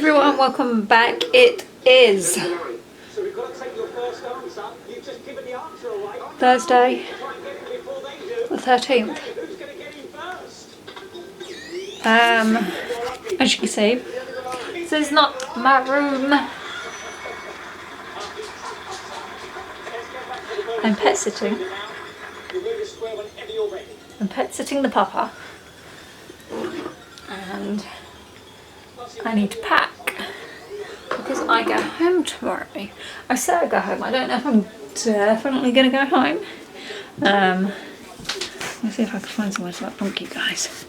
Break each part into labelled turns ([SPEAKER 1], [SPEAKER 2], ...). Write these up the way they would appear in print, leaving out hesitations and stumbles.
[SPEAKER 1] everyone, welcome back. It is Thursday the 13th. As you can see, this is not my room. I'm pet sitting. I'm pet sitting the papa. And I need to pack because I go home tomorrow. I say I go home. I don't know if I'm definitely going to go home. Let's see if I can find somewhere to plonk you guys.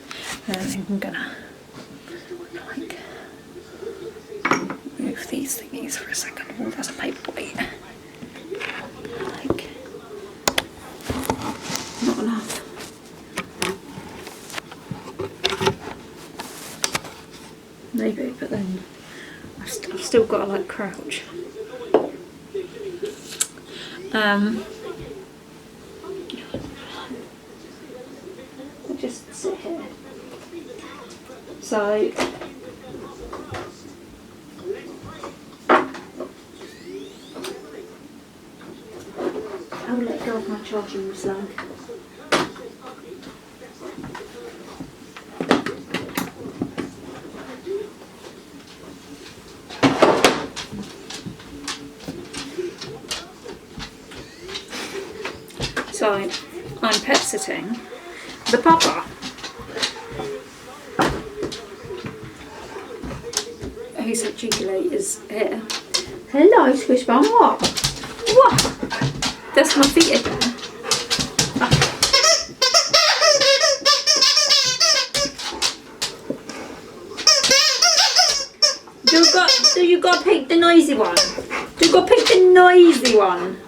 [SPEAKER 1] I think I'm going to like move these thingies for a second. Oh, that's a paperweight. Like, not enough. Maybe, but then I've still got to like crouch. I just sit here. So I'll let go of my charging slug. So I'm pet sitting the papa, who so cheekily is here. Hello, Squish Bum. What? That's my feet again. You got to pick the noisy one. You got to pick the noisy one.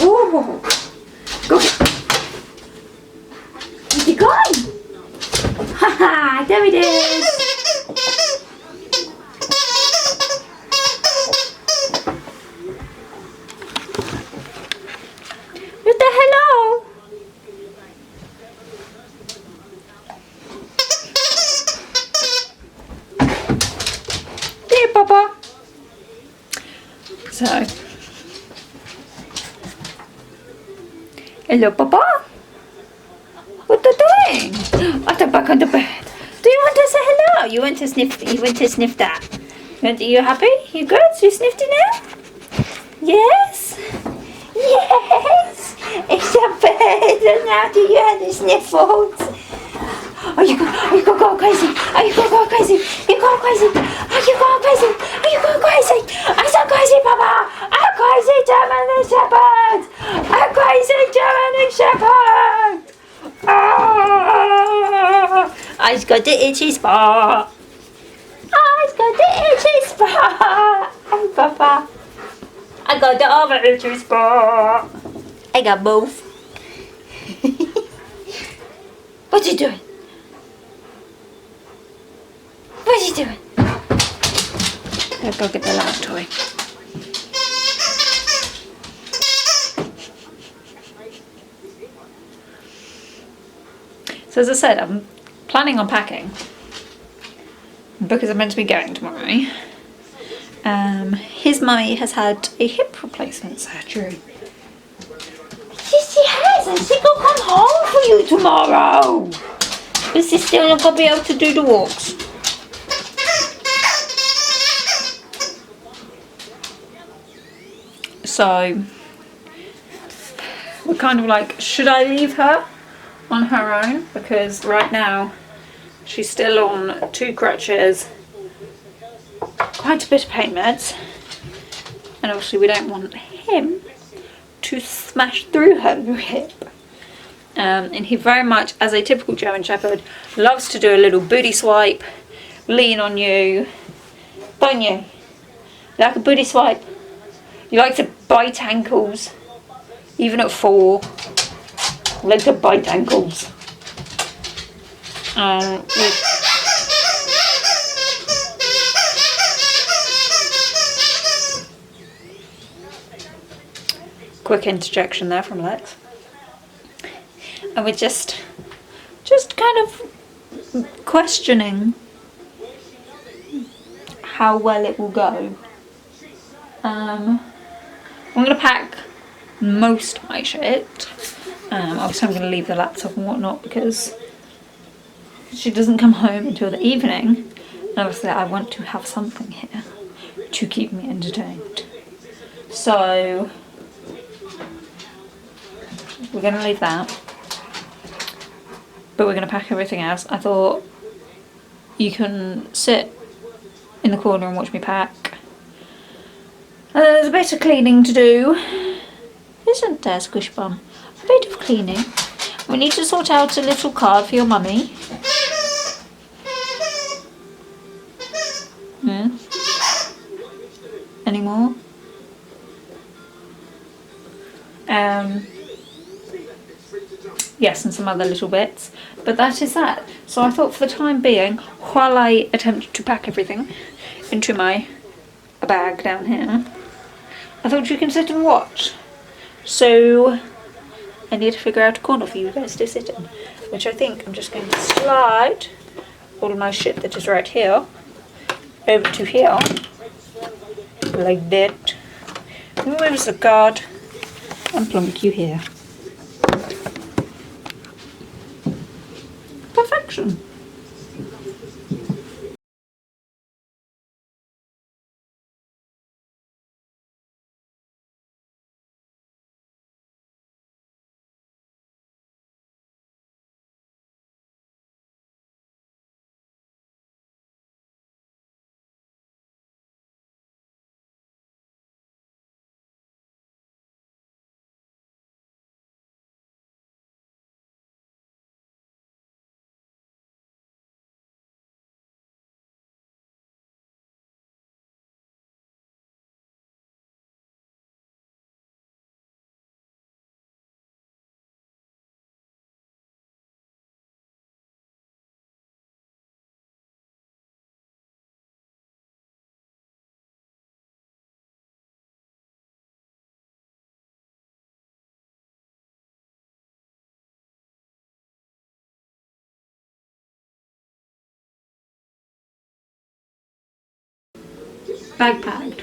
[SPEAKER 1] Oh, go get. Where's he gone? Haha, there it is. What the hello? There, Papa. So. Hello, Papa. What are you doing? At the back of the bed. Do you want to say hello? You want to sniff? You want to sniff that? Are you happy? You good? You sniffed it now? Yes. Yes. It's a bed, and now do you have the sniffles? Are you going to go crazy? Are you going to go crazy? You going crazy? Are you going crazy? Are you going crazy? I'm so crazy, Papa. I'm crazy, German Shepherd. I'm crazy, German Shepherd. I've got the itchy spot. I've got the itchy spot. Oh, Papa. I got the other itchy spot. I got both. What you doing? What are you doing? Let's go get the last toy. So as I said, I'm planning on packing because I'm meant to be going tomorrow. His mummy has had a hip replacement surgery. Yes, she has, and she will come home for you tomorrow. But she's still not going to be able to do the walks. So we're kind of like, should I leave her on her own? Because right now she's still on 2 crutches, quite a bit of pain meds, and obviously we don't want him to smash through her hip. And he very much, as a typical German Shepherd, loves to do a little booty swipe, lean on you, don't you? You like a booty swipe? You like to bite ankles, even at 4. You like to bite ankles. Quick interjection there from Lex. and we're just kind of questioning how well it will go. I'm going to pack most of my shit. Obviously I'm going to leave the laptop and whatnot because she doesn't come home until the evening. And obviously I want to have something here to keep me entertained. So we're going to leave that. But we're going to pack everything else. I thought you can sit in the corner and watch me pack. There's a bit of cleaning to do. Isn't there, Squish Bum? A bit of cleaning. We need to sort out a little card for your mummy. Yeah. Any more? Yes, and some other little bits. But that is that. So I thought for the time being, while I attempted to pack everything into my bag down here, I thought you can sit and watch. So I need to figure out a corner for you guys to sit in, which I think I'm just going to slide all my shit that is right here over to here, like that. Moves the card and plonk you here. Perfection. Bag packed.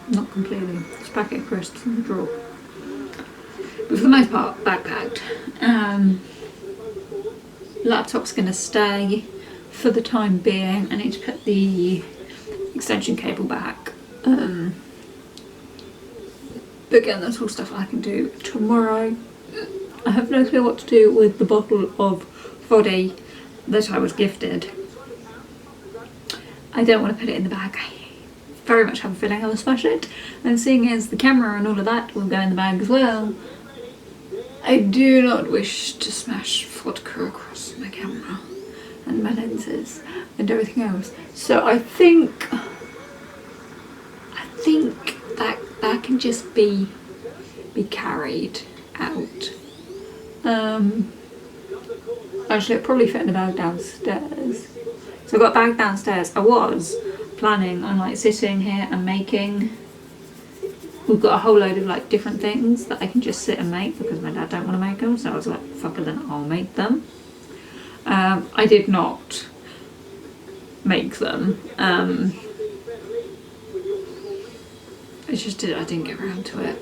[SPEAKER 1] Not completely. Just packet of crisps in the drawer. But for the most part, bag packed. Laptop's going to stay for the time being. I need to put the extension cable back. But again, that's all stuff I can do tomorrow. I have no clue what to do with the bottle of body that I was gifted. I don't want to put it in the bag. I very much have a feeling I will smash it, and seeing as the camera and all of that will go in the bag as well, I do not wish to smash vodka across my camera and my lenses and everything else. So I think that can just be carried out. Actually, it'll probably fit in the bag downstairs. So I've got a bag downstairs. I was planning on like sitting here and making. We've got a whole load of like different things that I can just sit and make because my dad don't want to make them. So I was like, fuck it, then I'll make them. I did not make them. It's just I didn't get around to it.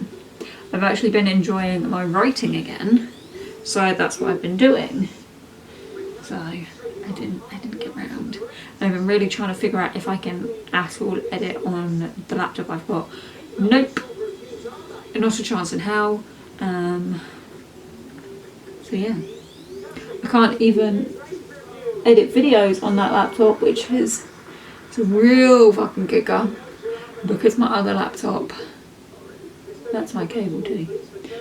[SPEAKER 1] I've actually been enjoying my writing again, so that's what I've been doing. So I didn't get round. And I've been really trying to figure out if I can at all edit on the laptop I've got. Nope, not a chance in hell. So yeah, I can't even edit videos on that laptop, which is a real fucking kicker because my other laptop, that's my cable too.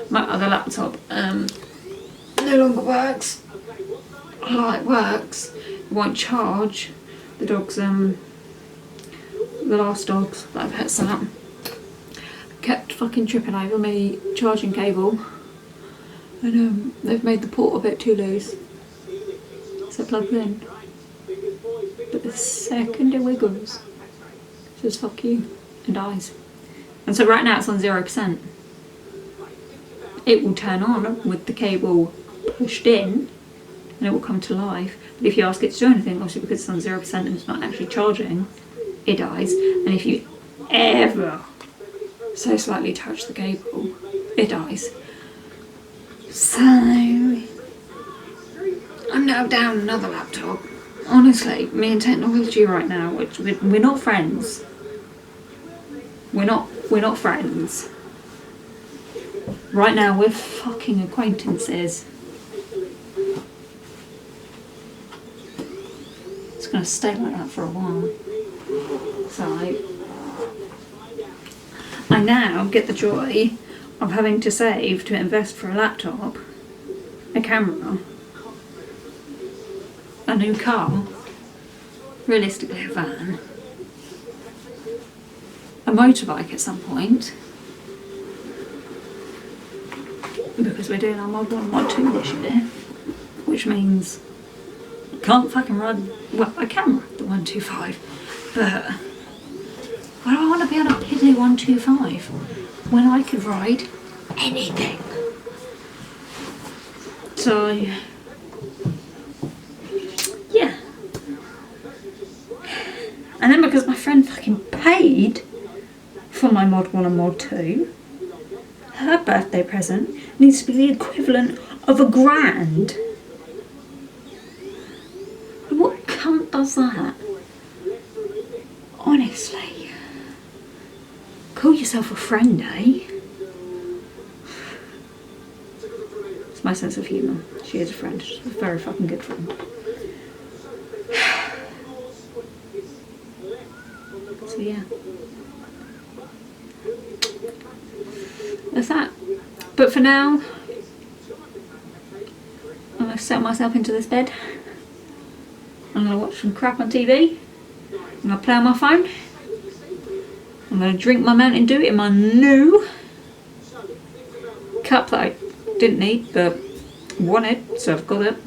[SPEAKER 1] My other laptop no longer works. It works, it won't charge. The dogs, the last dogs that I've had set up, kept fucking tripping over my charging cable, and they've made the port a bit too loose, so it plugged in. But the second it wiggles, it says fuck you and dies. And so right now it's on 0%. it will turn on with the cable pushed in and it will come to life. But if you ask it to do anything, obviously because it's on 0% and it's not actually charging, it dies. And if you ever so slightly touch the cable, it dies. So I'm now down another laptop. Honestly, me and technology right now, we're not friends. We're not friends. Right now we're fucking acquaintances. It's gonna stay like that for a while. So I now get the joy of having to save to invest for a laptop, a camera, a new car, realistically a van, a motorbike at some point, because we're doing our Mod 1 Mod 2 this year, which means I can't fucking run, well I can run the 125, but why do I want to be on a piddly 125 when I could ride anything? So yeah. And then because my friend fucking paid for my Mod 1 and Mod 2, her birthday present needs to be the equivalent of £1,000. What cunt does that? Honestly. Call yourself a friend, eh? It's my sense of humour. She is a friend. She's a very fucking good friend. So yeah. That's that. But for now, I'm going to settle myself into this bed. I'm going to watch some crap on TV. I'm going to play on my phone. I'm going to drink my Mountain Dew in my new cup that I didn't need but wanted, so I've got it.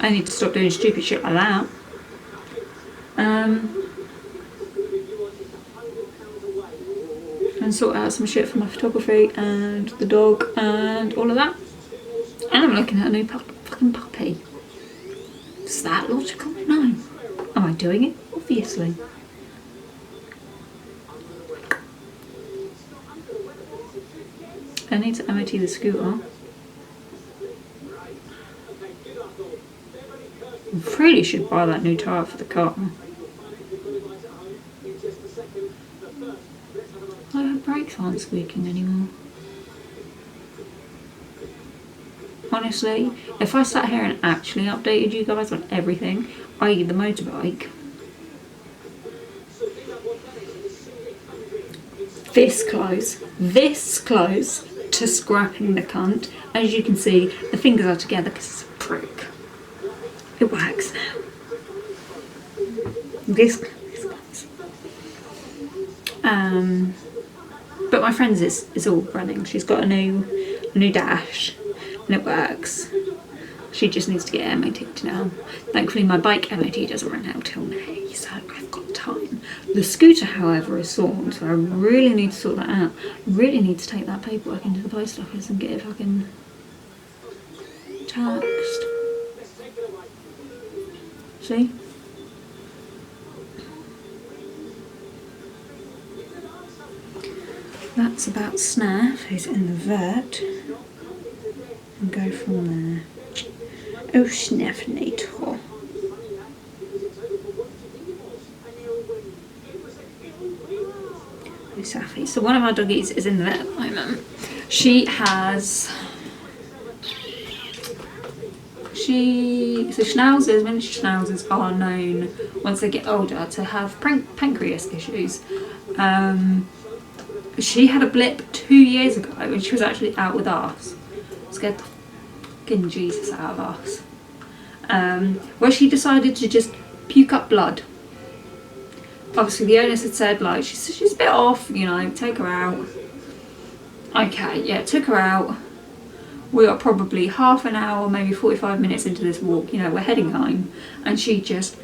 [SPEAKER 1] I need to stop doing stupid shit like that. And sort out some shit for my photography and the dog and all of that. And I'm looking at a new fucking puppy. Is that logical? No. Am I doing it? Obviously. I need to MOT the scooter. I really should buy that new tyre for the car. My brakes aren't squeaking anymore. Honestly, if I sat here and actually updated you guys on everything, i.e. the motorbike, this close to scrapping the cunt. As you can see, the fingers are together because it's a prick. It works now. This close. But my friend's is all running. She's got a new dash and it works. She just needs to get MOT'd now. Thankfully my bike MOT doesn't run out till May, so I've got time. The scooter, however, is sorted, so I really need to sort that out. Really need to take that paperwork into the post office and get it fucking taxed. See? That's about Snaff, who's in the vet, and go from there. Oh, Snaffinator. Oh, Safi. So one of our doggies is in the vet at the moment. So schnauzers, miniature schnauzers are known, once they get older, to have pancreas issues. She had a blip 2 years ago when she was actually out with us. Scared the fucking Jesus out of us. Where she decided to just puke up blood. Obviously the owners had said, like, she's a bit off, you know, take her out. Okay, yeah, took her out. We are probably half an hour, maybe 45 minutes into this walk, you know, we're heading home, and she just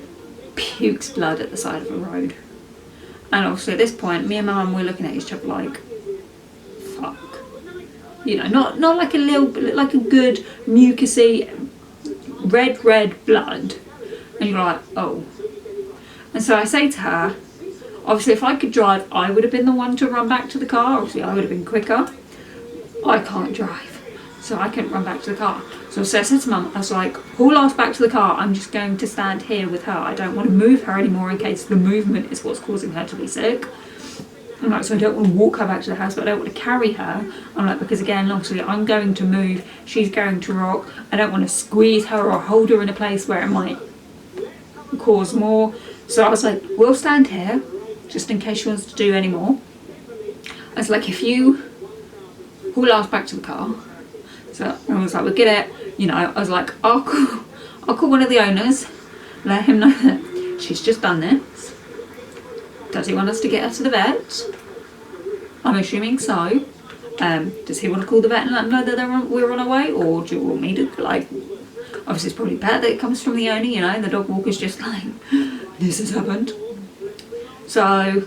[SPEAKER 1] pukes blood at the side of the road. And obviously at this point, me and my mum were looking at each other like, fuck. You know, not like a little, but like a good mucusy red blood. And you're like, oh. And so I say to her, obviously if I could drive, I would have been the one to run back to the car. Obviously I would have been quicker. I can't drive, so I couldn't run back to the car. So I said to Mum, I was like, haul us back to the car. I'm just going to stand here with her. I don't want to move her anymore in case the movement is what's causing her to be sick. I'm like, so I don't want to walk her back to the house, but I don't want to carry her. I'm like, because again, obviously I'm going to move, she's going to rock. I don't want to squeeze her or hold her in a place where it might cause more. So I was like, we'll stand here, just in case she wants to do any more. I was like, if you haul us back to the car. So I was like, we'll get it. You know, I was like, I'll call one of the owners, let him know that she's just done this. Does he want us to get her to the vet? I'm assuming so. Does he want to call the vet and let them know that we're on our way? Or do you want me to, like, obviously it's probably better that it comes from the owner, you know, the dog walker's just like, this has happened. So,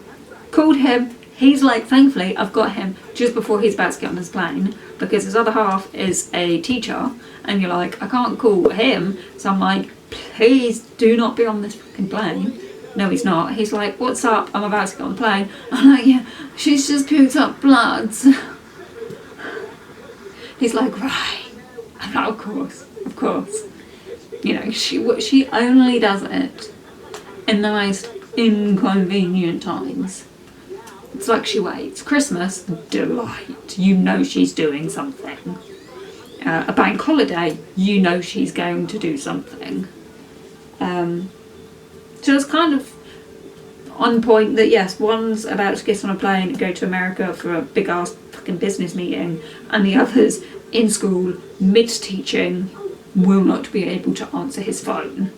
[SPEAKER 1] called him. He's like, thankfully, I've got him just before he's about to get on his plane, because his other half is a teacher, and you're like, I can't call him. So I'm like, please do not be on this fucking plane. No, he's not. He's like, what's up? I'm about to get on the plane. I'm like, yeah, she's just puked up blood. He's like, right. I'm like, of course. You know, she only does it in the most inconvenient times. It's like she waits. Christmas, delight. You know she's doing something. A bank holiday, you know she's going to do something. So it's kind of on point that yes, one's about to get on a plane and go to America for a big ass fucking business meeting, and the other's in school, mid-teaching, will not be able to answer his phone.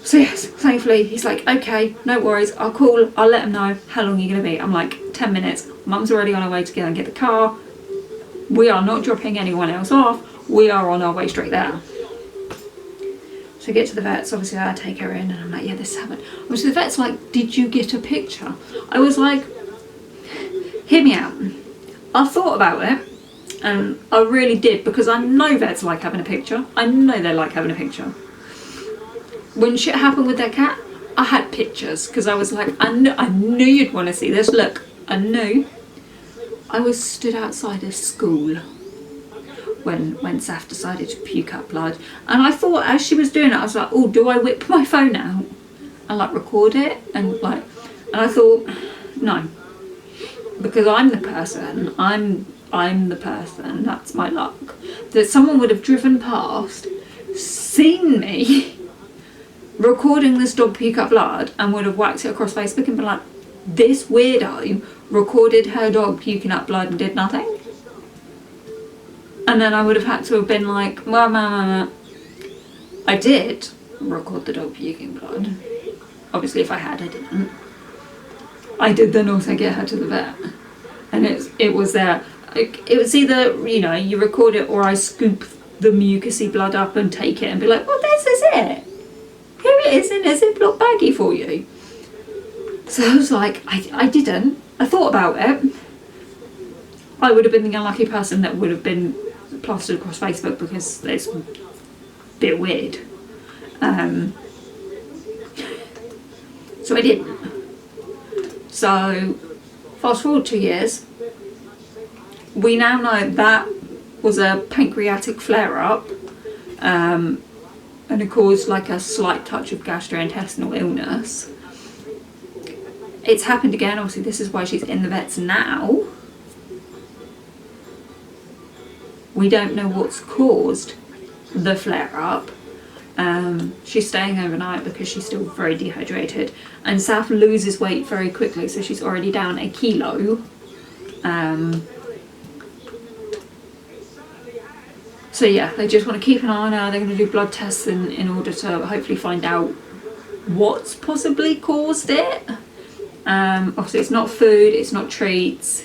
[SPEAKER 1] So yes, thankfully he's like, okay, no worries, I'll let him know how long you're going to be. I'm like, 10 minutes, Mum's already on her way to go and get the car. We are not dropping anyone else off, we are on our way straight there. So I get to the vets, obviously I take her in and I'm like, yeah, this happened. Obviously the vet's like, did you get a picture? I was like, hear me out. I thought about it, and I really did, because I know vets like having a picture. I know they like having a picture. When shit happened with that cat, I had pictures, because I was like, I knew you'd want to see this. Look, I knew. I was stood outside a school when Saf decided to puke up blood, and I thought as she was doing it, I was like, oh, do I whip my phone out and like record it? And I thought, no, because I'm the person, that's my luck, that someone would have driven past, seen me recording this dog puke up blood, and would have whacked it across Facebook and been like, this weirdo recorded her dog puking up blood and did nothing. And then I would have had to have been like, well, I did record the dog puking blood. Obviously if I had, I didn't. I did then also get her to the vet. And it was there. It was either, you know, you record it, or I scoop the mucousy blood up and take it and be like, well, this is it. Here it is in a Ziploc baggie for you. So I was like, I didn't. I thought about it. I would have been the unlucky person that would have been plastered across Facebook, because it's a bit weird. So I didn't. So fast forward 2 years, we now know that was a pancreatic flare-up, and it caused like a slight touch of gastrointestinal illness. It's happened again, obviously this is why she's in the vets now. We don't know what's caused the flare-up. She's staying overnight because she's still very dehydrated, and Saf loses weight very quickly, so she's already down 1 kilo. So yeah, they just want to keep an eye on her. They're going to do blood tests in order to hopefully find out what's possibly caused it. Obviously it's not food, it's not treats.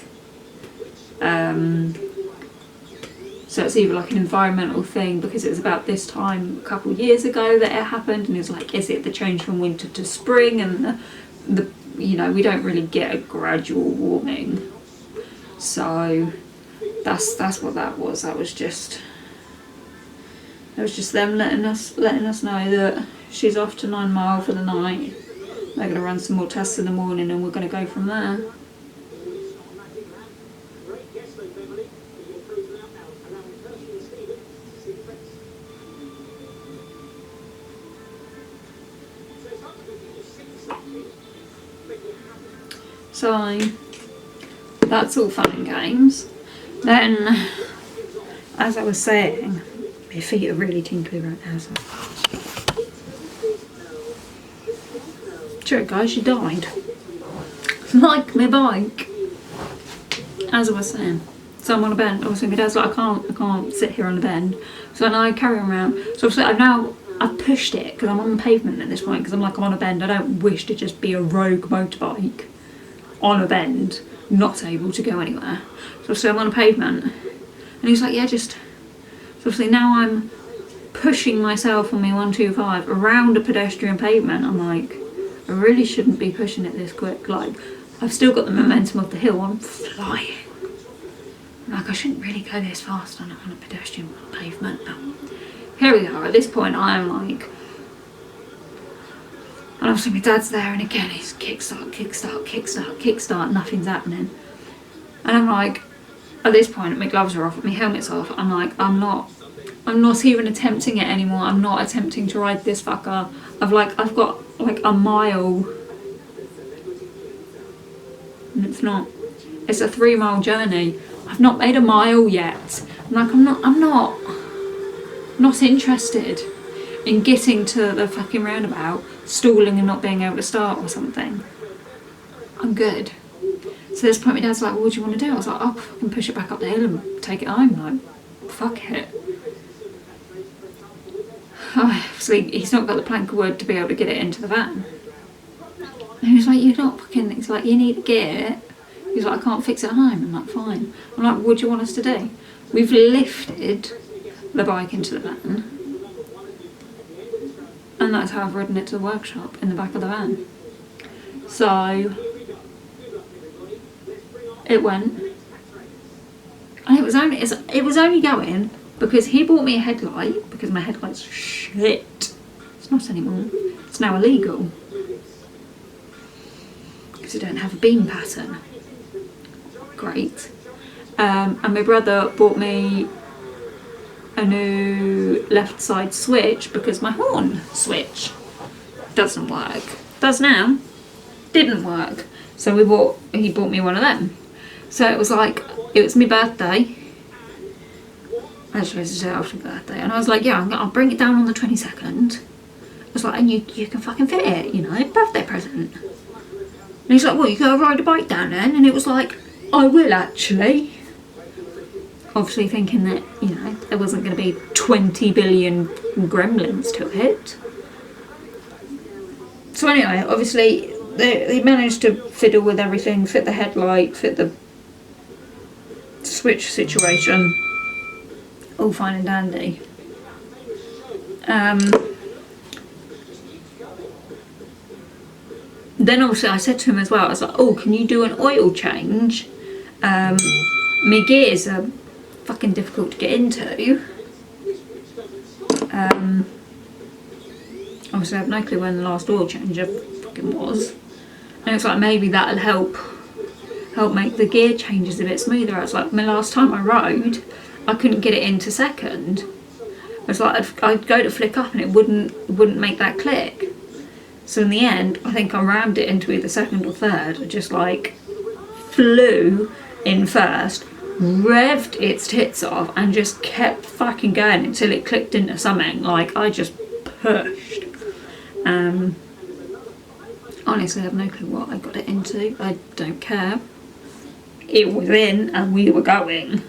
[SPEAKER 1] So it's either like an environmental thing, because it was about this time a couple of years ago that it happened, and it's like, is it the change from winter to spring, and the you know, we don't really get a gradual warming. So That's what that was. That was just them letting us know that she's off to 9 Mile for the night. They're going to run some more tests in the morning, and we're going to go from there. So that's all fun and games. Then, as I was saying, my feet are really tingly right now. So. Sure, guys, she died. Like my bike. As I was saying. So I'm on a bend. Obviously, my dad's like, I can't sit here on the bend. So then I carry on around. So obviously, I've pushed it because I'm on the pavement at this point. Because I'm on a bend. I don't wish to just be a rogue motorbike on a bend, not able to go anywhere. So obviously, I'm on a pavement. And he's like, yeah, just. So obviously, now I'm pushing myself on my 125 around a pedestrian pavement. I'm like, I really shouldn't be pushing it this quick. Like, I've still got the momentum of the hill. I'm flying. Like, I shouldn't really go this fast on a pedestrian pavement. But here we are. At this point, I am like, and obviously my dad's there, and again, he's kickstart, nothing's happening. And I'm like, at this point, my gloves are off, my helmet's off. I'm like, I'm not even attempting it anymore. I'm not attempting to ride this fucker. I've got like a mile, and it's a 3 mile journey. I've not made a mile yet. I'm not interested in getting to the fucking roundabout, stalling and not being able to start or something. I'm good. So at this point my dad's like, well, what do you want to do? I was like, oh, I can push it back up the hill and take it home. Like, fuck it. Obviously he's not got the plank of wood to be able to get it into the van. And he was like, he's like, you need to get it. He's like, I can't fix it at home. I'm like, fine. I'm like, what do you want us to do? We've lifted the bike into the van. And that's how I've ridden it to the workshop, in the back of the van. So it went. And it was only going because he bought me a headlight, because my headlight's shit. It's not anymore. It's now illegal. Because I don't have a beam pattern. Great. And my brother bought me a new left side switch because my horn switch doesn't work. Does now. Didn't work. So he bought me one of them. So it was my birthday. Actually, it's after my birthday. And I was like, yeah, I'll bring it down on the 22nd. I was like, and you can fucking fit it, birthday present. And he's like, well, you go ride a bike down then? And it was like, I will actually. Obviously thinking that, there wasn't going to be 20 billion gremlins to it. So anyway, obviously they managed to fiddle with everything, fit the headlight, fit the switch situation. All fine and dandy. Then also I said to him as well, I was like, oh, can you do an oil change? My gears are fucking difficult to get into. Obviously I have no clue when the last oil change fucking was. And it's like, maybe that'll help make the gear changes a bit smoother. I was like, my last time I rode, I couldn't get it into second. It's like I'd go to flick up and it wouldn't make that click. So in the end, I think I rammed it into either second or third. I just flew in first, revved its tits off, and just kept fucking going until it clicked into something. I just pushed. Honestly, I have no clue what I got it into. I don't care. It was in and we were going.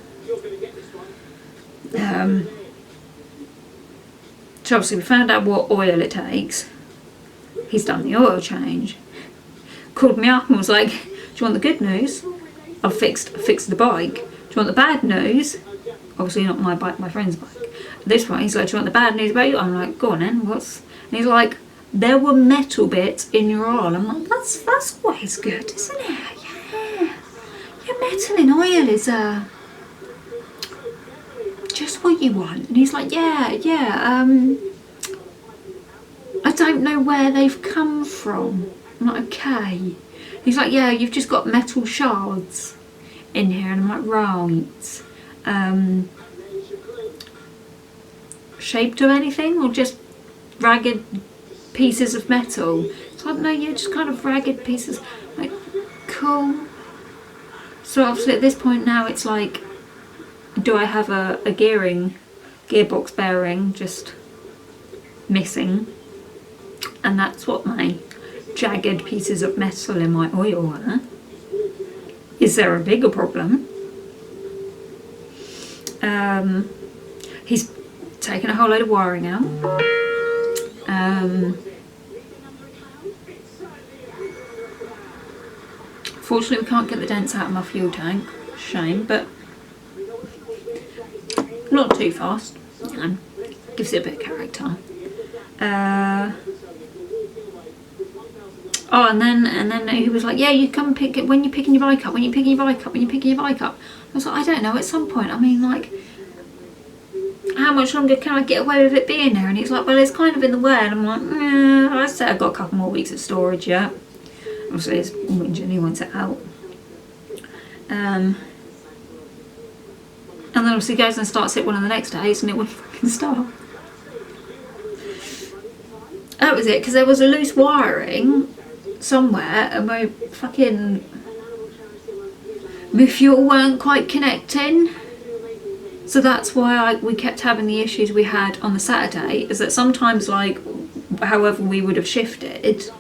[SPEAKER 1] So obviously we found out what oil it takes. He's done the oil change. Called me up and was like, do you want the good news? I've fixed the bike. Do you want the bad news? Obviously not my bike, my friend's bike. At this point he's like, do you want the bad news about you? I'm like, go on then, what's... And he's like, there were metal bits in your oil. I'm like, that's always good, isn't it? Yeah. Yeah, metal in oil is just what you want. And he's like, yeah, I don't know where they've come from. I'm like, okay. He's like, yeah, you've just got metal shards in here. And I'm like, right. Shaped of anything, or just ragged pieces of metal? So I don't know, yeah, just kind of ragged pieces. Like, cool. So obviously at this point now it's like, do I have a gearbox bearing just missing? And that's what my jagged pieces of metal in my oil are. Is there a bigger problem? He's taken a whole load of wiring out. Fortunately we can't get the dents out of my fuel tank. Shame, but not too fast. You know, gives it a bit of character. Oh, and then he was like, yeah, you come pick it when you're picking your bike up, when you're picking your bike up, when you're picking your bike up. I was like, I don't know, at some point, I mean, like, how much longer can I get away with it being there? And he's like, well, it's kind of in the way. And I'm like, I'd say I've got a couple more weeks of storage yet. Obviously, it's whinging, he wants it out. And then obviously he goes and starts it one of the next days, and it wouldn't fucking start. That was it, because there was a loose wiring somewhere, and my fuel weren't quite connecting. So that's why we kept having the issues we had on the Saturday, is that sometimes, like, however we would have shifted,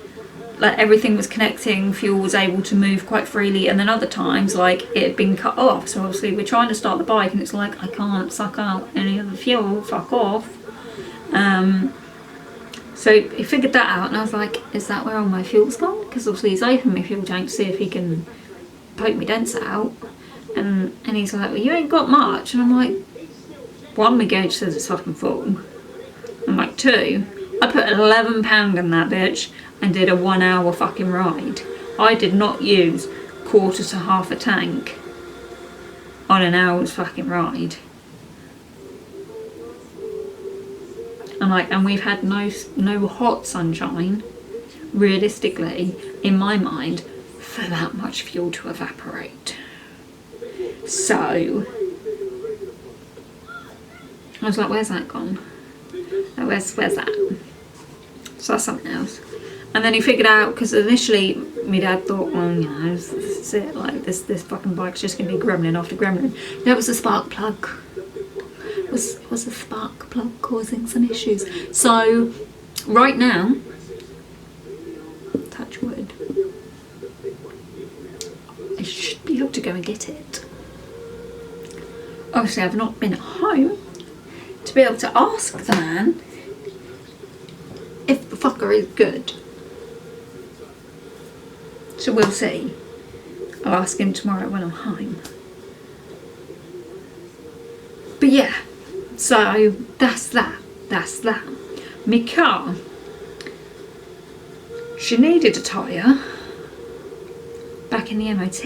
[SPEAKER 1] like, everything was connecting, fuel was able to move quite freely, and then other times, like, it had been cut off. So obviously we're trying to start the bike and it's like, I can't suck out any of the fuel, fuck off. So he figured that out, and I was like, is that where all my fuel's gone? Because obviously he's opened my fuel tank to see if he can poke me dents out. And he's like, well, you ain't got much. And I'm like, one, my gauge says it's fucking full. I'm like, two, I put £11 in that bitch and did a 1 hour fucking ride. I did not use quarter to half a tank on an hour's fucking ride. I'm like, and we've had no hot sunshine, realistically, in my mind, for that much fuel to evaporate. So I was like, where's that gone? Like, where's that? So that's something else. And then he figured out, because initially my dad thought, well, you know, this is it, like, this fucking bike's just going to be gremlin after gremlin. No, it was a spark plug. It was a spark plug causing some issues. So right now, touch wood, I should be able to go and get it. Obviously I've not been at home to be able to ask the man if the fucker is good. So we'll see. I'll ask him tomorrow when I'm home. But yeah, so that's that. My car, she needed a tyre back in the MOT.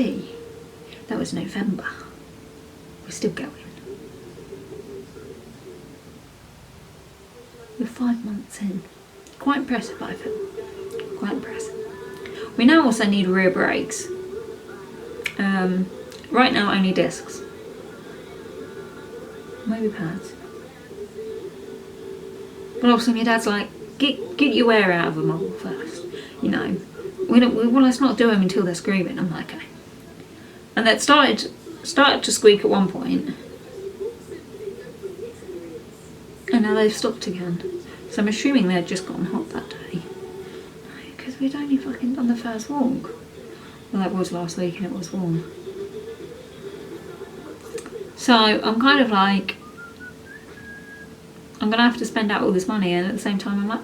[SPEAKER 1] That was November. We're still going. We're 5 months in. Quite impressive, I feel. Quite impressive. We now also need rear brakes. Right now only discs. Maybe pads. But obviously my dad's like, get your wear out of them all first. You know, let's not do them until they're screaming. I'm like, okay. And that started to squeak at one point. And now they've stopped again. So I'm assuming they'd just gotten hot that day. Because we'd only fucking done the first walk. Well, that was last week and it was warm. So I'm kind of like, I'm going to have to spend out all this money, and at the same time I'm like,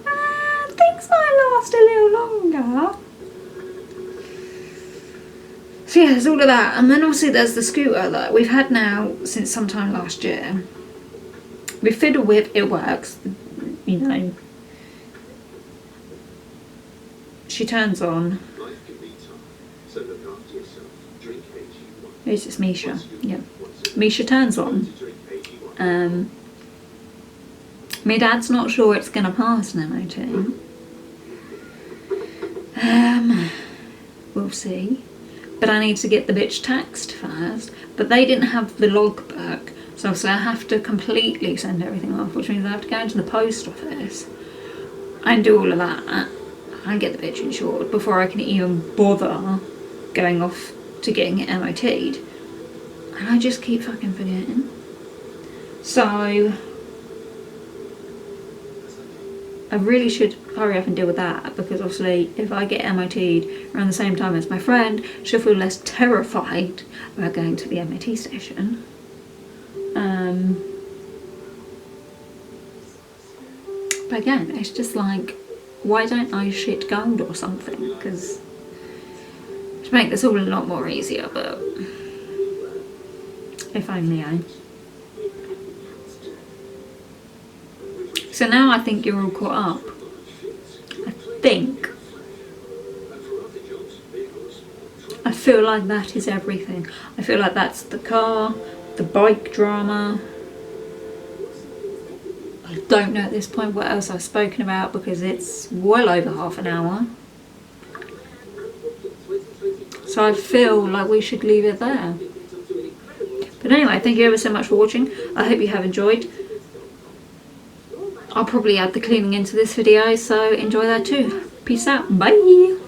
[SPEAKER 1] things might last a little longer. So yeah, there's all of that. And then obviously there's the scooter that we've had now since sometime last year. We fiddle with, it works, you know. She turns on. It's Misha, yeah. Misha turns on. My dad's not sure it's going to pass an MOT. We'll see. But I need to get the bitch taxed first. But they didn't have the logbook, so obviously I have to completely send everything off, which means I have to go into the post office and do all of that and get the bitch insured before I can even bother going off to getting it MOT'd. And I just keep fucking forgetting. So I really should hurry up and deal with that, because obviously if I get MOT'd around the same time as my friend, she'll feel less terrified about going to the MOT station. But again, it's just like, why don't I shit gold or something? Because to make this all a lot more easier, but if only I. So now I think you're all caught up. I feel like that is everything. I feel like that's the car, the bike drama. I don't know at this point what else I've spoken about, because it's well over half an hour. So I feel like we should leave it there. But anyway, thank you ever so much for watching. I hope you have enjoyed. I'll probably add the cleaning into this video, so enjoy that too. Peace out. Bye.